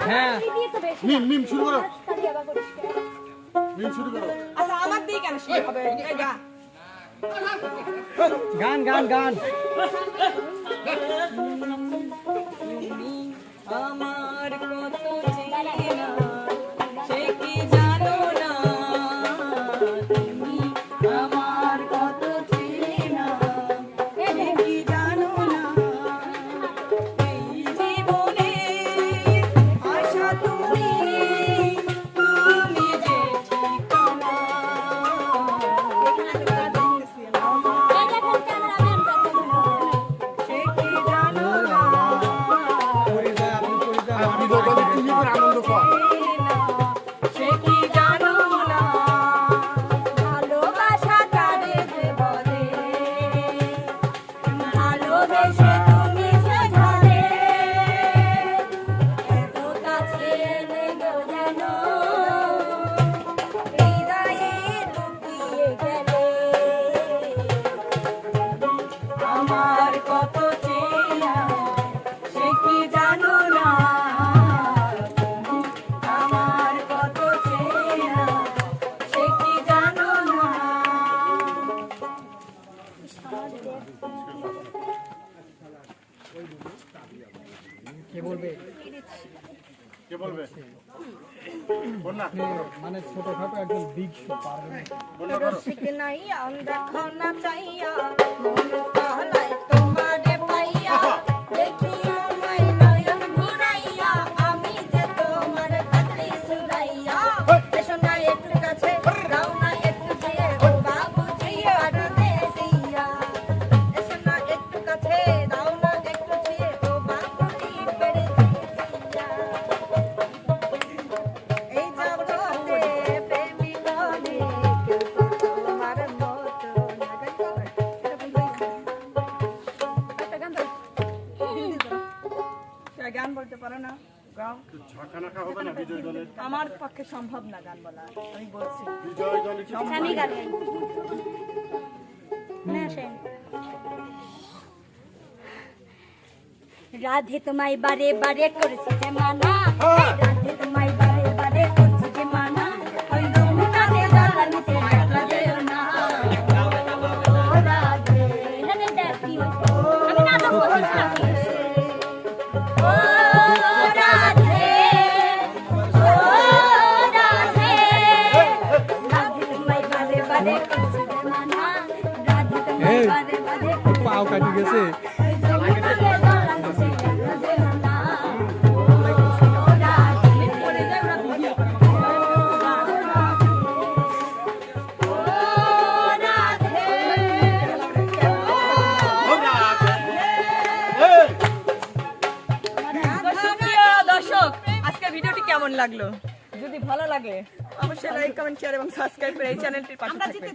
হ্যাঁ মিম শুরু করো। মিম শুরু করো। আচ্ছা আমার দিয়ে কেন শুরু হবে? এই গা। গান গান গান আমার কত চেনা সে কি জানো না তুমি আমার কত চেনা সে কি জানো না এই জীবনে আশা তুমি তুমি যে ঠিকানা সে কি জানো না আপনি তো তুমি করে আনন্দ পাও। সে কি জানো না ভালোবাসা কারে যে বলে ভালোবেসে তুমি যে ঝরে এত কাছে লেগেও যেন হৃদয়ে লুকিয়ে গেলে আমার কত চেনা সে কি জানো না আমার কত চেনা সে কি জানো না কে বলবে কে বলবে? বন্যা মানে ছোটখাটো একজন বিগ শো পারবে না। বন্যা করো। রসিক নাই দেখো না চাইয়া মন কালাই তোমারে পাইয়া দেখি আমায় নয়ন ঘুরাইয়া আমি যে তোমার খাতরি সুরাইয়া এসো না একটু কাছে দাও না একটু চেয়ে ও বাবুজি পারদেশিয়া এসো না একটু কাছে দাও না একটু চেয়ে ও বাবুজি পারদেশিয়া এই জগতে প্রেমিক অনেক তোমার মতো না গান বলতে পারো না গাও ঝাঁকা নাকা হবে না বিজয় দলের? আমার পক্ষে সম্ভব না গান বলা আমি বলছি বিজয় দলের কি আমি গান রাধে তোমায় বারে বারে করেছি যে মানা রাধে তোমায় বারে বারে করছি যে মানা ওই যমুনাতে জ্বালানিতে দেখা যেও না ও রাধে রাধে দেখি আমি নাটক করছিলাম ও রাধে ও রাধে রাধে তোমায় বারে বারে করছি যে মানা রাধে তোমায় বারে বারে পাও কাটি গেছে দর্শক আজকের ভিডিওটি কেমন লাগলো? যদি ভালো লাগে অবশ্যই লাইক কমেন্ট শেয়ার এবং সাবস্ক্রাইব করে এই চ্যানেলটির পাশে থাকবেন।